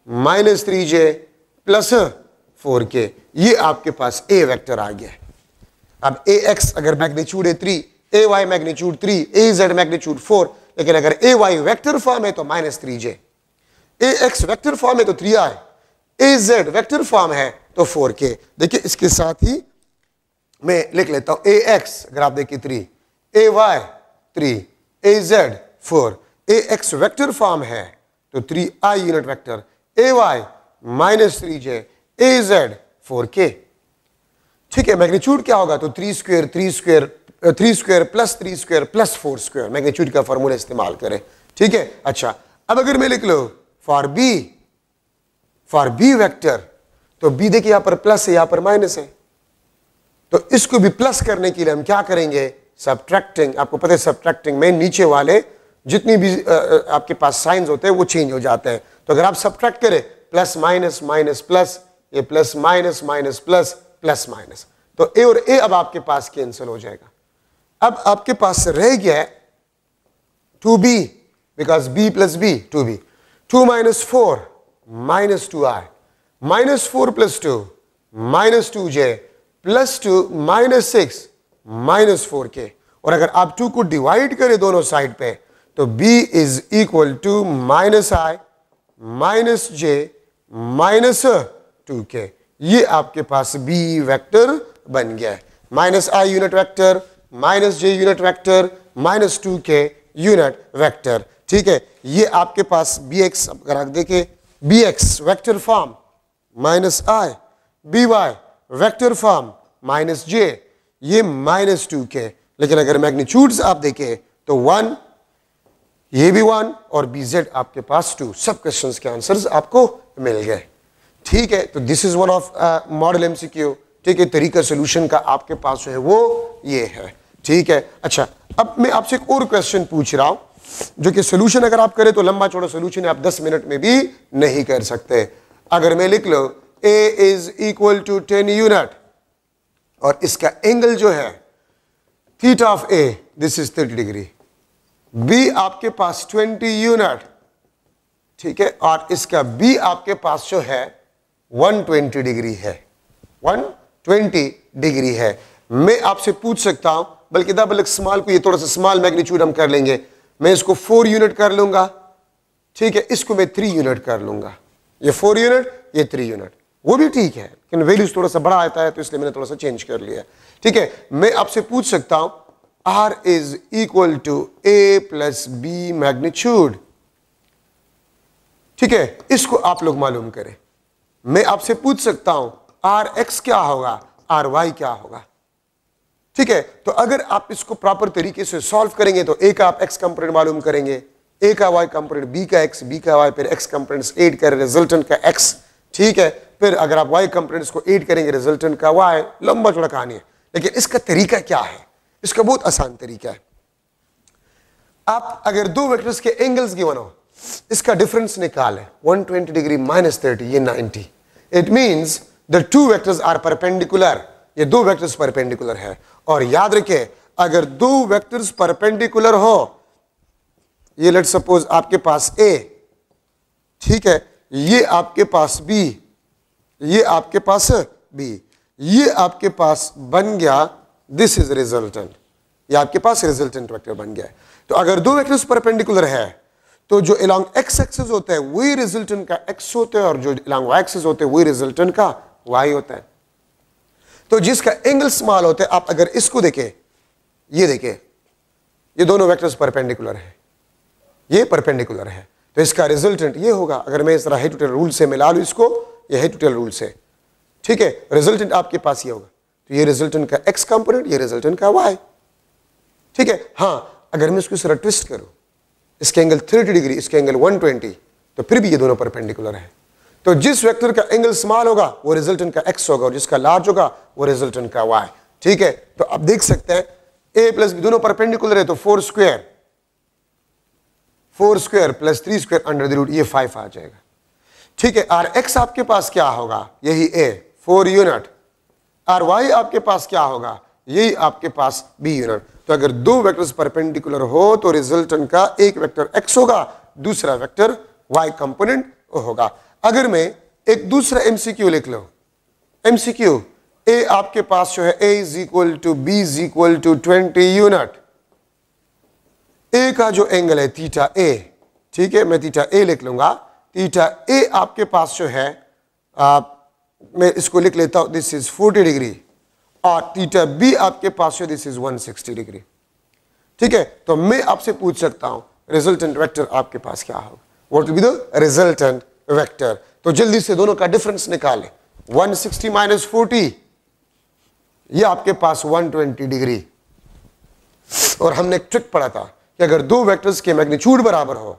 minus 3j plus 4k, ये आपके पास a वेक्टर आ गया। अब ax अगर मैग्नीट्यूड है 3, ay मैग्नीट्यूड 3, az मैग्नीट्यूड 4, लेकिन अगर ay वेक्टर फॉर्म है तो minus 3j, ax vector form है तो 3i, az वेक्टर फॉर्म है तो 4k। देखिए इसके साथ ही मैं लिख लेता हूं ax अगर आप देखिए 3, ay 3, az 4, ax vector form है तो 3i unit vector, ay minus 3j, az 4k, ठीक है। मैग्नीट्यूड क्या होगा तो 3 square plus 3 square plus 4 square, magnitude का फॉर्मूला इस्तेमाल करें, ठीक है। अच्छा अब अगर मैं लिख लो फॉर बी वेक्टर, तो बी देखिए यहां पर प्लस है यहां पर माइनस है, तो इसको भी प्लस करने के लिए हम क्या करेंगे, सबट्रैक्टिंग। आपको पता है सबट्रैक्टिंग में नीचे वाले जितनी भी आपके पास साइंस होते हैं वो चेंज हो जाते हैं। तो अगर आप सबट्रैक्ट करें प्लस माइनस माइनस प्लस, ये plus minus minus plus plus minus, तो ए और ए अब आपके पास कैंसिल हो जाएगा। अब आपके पास रह गया 2b, because b plus b 2b, 2 minus 4 minus 2i minus 4 plus 2 minus 2j plus 2 minus 6 minus 4k। और अगर आप 2 को डिवाइड करें दोनों साइड पे तो b is equal to minus i minus j minus 2k। ये आपके पास b वेक्टर बन गया है। Minus i unit vector, minus j unit vector, minus 2k unit vector, ठीक है। ये आपके पास bx अगर आप देखें bx vector form minus i, by vector form minus j, ये माइनस 2k। लेकिन अगर मैग्नीट्यूड्स आप देखें तो 1, ये भी 1 और bz आपके पास 2। सब क्वेश्चंस के आंसर्स आपको मिल गए, ठीक है। तो this is one of model MCQ, ठीक है। तरीका सोल्यूशन का आपके पास जो है वो ये है, ठीक है। अच्छा अब मैं आपसे एक और क्वेश्चन पूछ रहा हूं जो कि सोल्यूशन अगर आप करें तो लंबा चौड़ा सोल्यूशन आप 10 मिनट में भी नहीं कर सकते। अगर मैं लिख लो a is equal to 10 unit और इसका एंगल जो है theta of a this is 30 degree, b आपके पास 20 यूनिट ठीक है, और इसका बी आपके पास जो है 120 डिग्री है, 120 डिग्री है। मैं आपसे पूछ सकता हूं, बल्कि डबल स्मॉल को ये थोड़ा सा स्मॉल मैग्नीट्यूड हम कर लेंगे, मैं इसको 4 यूनिट कर लूंगा, ठीक है, इसको मैं 3 यूनिट कर लूंगा, ये 4 यूनिट ये 3 यूनिट, वो भी ठीक है, लेकिन वैल्यूज थोड़ा सा बड़ा आता है तो इसलिए मैंने थोड़ा सा चेंज कर लिया। ठीक है, मैं आपसे पूछ सकता हूं R is equal to A plus B magnitude, ठीक है, इसको आप लोग मालूम करें। मैं आपसे पूछ सकता हूं RX क्या होगा, RY क्या होगा, ठीक है। तो अगर आप इसको प्रॉपर तरीके से सॉल्व करेंगे तो A का आप X कंपोनेंट मालूम करेंगे, A का Y कंपोनेंट, B का X, B का Y, फिर X कंपोनेंट्स ऐड करें, रिजल्टेंट का X, ठीक है, फिर अगर आप Y कंपोनेंट्स को ऐड करेंगे, रिजल्टेंट का Y, लंबा चौड़ा कहानी है। लेकिन इसका तरीका क्या है, इसका बहुत आसान तरीका है। आप अगर दो वेक्टर्स के एंगल्स गिवन हो, इसका डिफरेंस निकालें, 120 डिग्री माइनस 30, ये 90, it means the two vectors are perpendicular, ये दो वेक्टर्स परपेंडिकुलर है। और याद रखें, अगर दो वेक्टर्स परपेंडिकुलर हो, ये लेट्स सपोज आपके पास A, ठीक है, ये आपके पास B, ये आपके पास B, ये आपके पास बन गया, दिस इज रिजल्टेंट, ये आपके पास रिजल्टेंट वेक्टर बन गया है। तो अगर दो वेक्टर्स परपेंडिकुलर है तो जो अलोंग x एक्सिस होता है वही रिजल्टेंट का x होता है, और जो अलोंग y एक्सिस होते हैं वही रिजल्टेंट का y होता है। तो जिसका एंगल स्मॉल होता है, आप अगर इसको देखें, ये देखें, ये दोनों वेक्टर्स परपेंडिकुलर है, ये परपेंडिकुलर है, तो इसका रिजल्टेंट ये होगा। अगर मैं इस तरह हेड टू टेल रूल से मिला लूं इसको, ये हेड टू टेल रूल से, ठीक है, रिजल्टेंट आपके पास ये होगा। तो ये रिजल्टेंट का x कंपोनेंट, ये रिजल्टेंट का y, ठीक है। हाँ, अगर मैं इसको इस तरह ट्विस्ट करूं, इसके एंगल 30 डिग्री, इसके एंगल 120, तो फिर भी ये दोनों परपेंडिकुलर है। तो जिस वेक्टर का एंगल स्मॉल होगा वो रिजल्टेंट का x होगा, और जिसका लार्ज होगा वो रिजल्टेंट का y, ठीक है। तो आप देख सकते हैं a प्लस बी दोनों परपेंडिकुलर है, तो 4 square plus 3 square under the root, ये 5 आ जाएगा, ठीक है। आर एक्स आपके पास क्या होगा, यही A 4 यूनिट, आर वाई आपके पास क्या होगा, यही आपके पास B यूनिट। तो अगर दो वेक्टर्स परपेंडिकुलर हो तो रिजल्टेंट का एक वेक्टर x होगा, दूसरा वेक्टर y कंपोनेंट होगा। अगर मैं एक दूसरा MCQ लिख लो, MCQ A आपके पास जो है A is equal to B is equal to 20 unit, A का जो एंगल है थीटा A, ठीक है, मैं थीटा A लिख लूंगा, थीटा A आपके पास जो है मैं इसको लिख लेता हूं, दिस इज 40 डिग्री, और थीटा B आपके पास जो दिस इज 160 डिग्री, ठीक है। तो मैं आपसे पूछ सकता हूं रिजल्टेंट वेक्टर आपके पास क्या होगा, what will be the resultant vector. तो जल्दी से दोनों का डिफरेंस निकालें, 160 माइनस 40, ये आपके पास 120 डिग्री। और हमने एक ट्रिक पढ़ा था कि अगर दो वेक्टर्स के मैग्नीट्यूड बराबर हो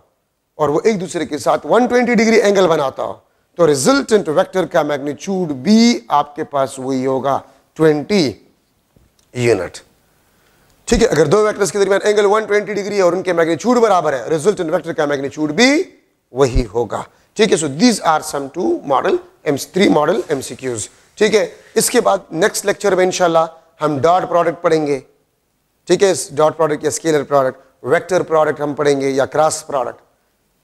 और वो एक दूसरे के साथ 120 डिग्री एंगल बनाता हो, तो रिजल्टेंट वेक्टर का मैग्नीट्यूड भी आपके पास वही होगा, 20 यूनिट, ठीक है। अगर दो वेक्टर्स के दरमियान एंगल 120 डिग्री है और उनके मैग्नीट्यूड बराबर है, रिजल्टेंट वेक्टर का मैग्नीट्यूड भी वही होगा, ठीक है। So these are some three model MCQs, ठीक है। इसके बाद नेक्स्ट लेक्चर में इंशाल्लाह हम डॉट प्रोडक्ट पढ़ेंगे, ठीक है। डॉट प्रोडक्ट या स्केलर प्रोडक्ट, वेक्टर प्रोडक्ट हम पढ़ेंगे या क्रॉस प्रोडक्ट,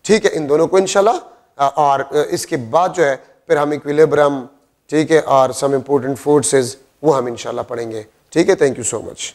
ठीक है, इन दोनों को इंशाल्लाह। और इसके बाद जो है फिर हम इक्विलिब्रियम, ठीक है, और सम इंपॉर्टेंट फोर्सेस वो हम इंशाल्लाह पढ़ेंगे, ठीक है। Thank you so much.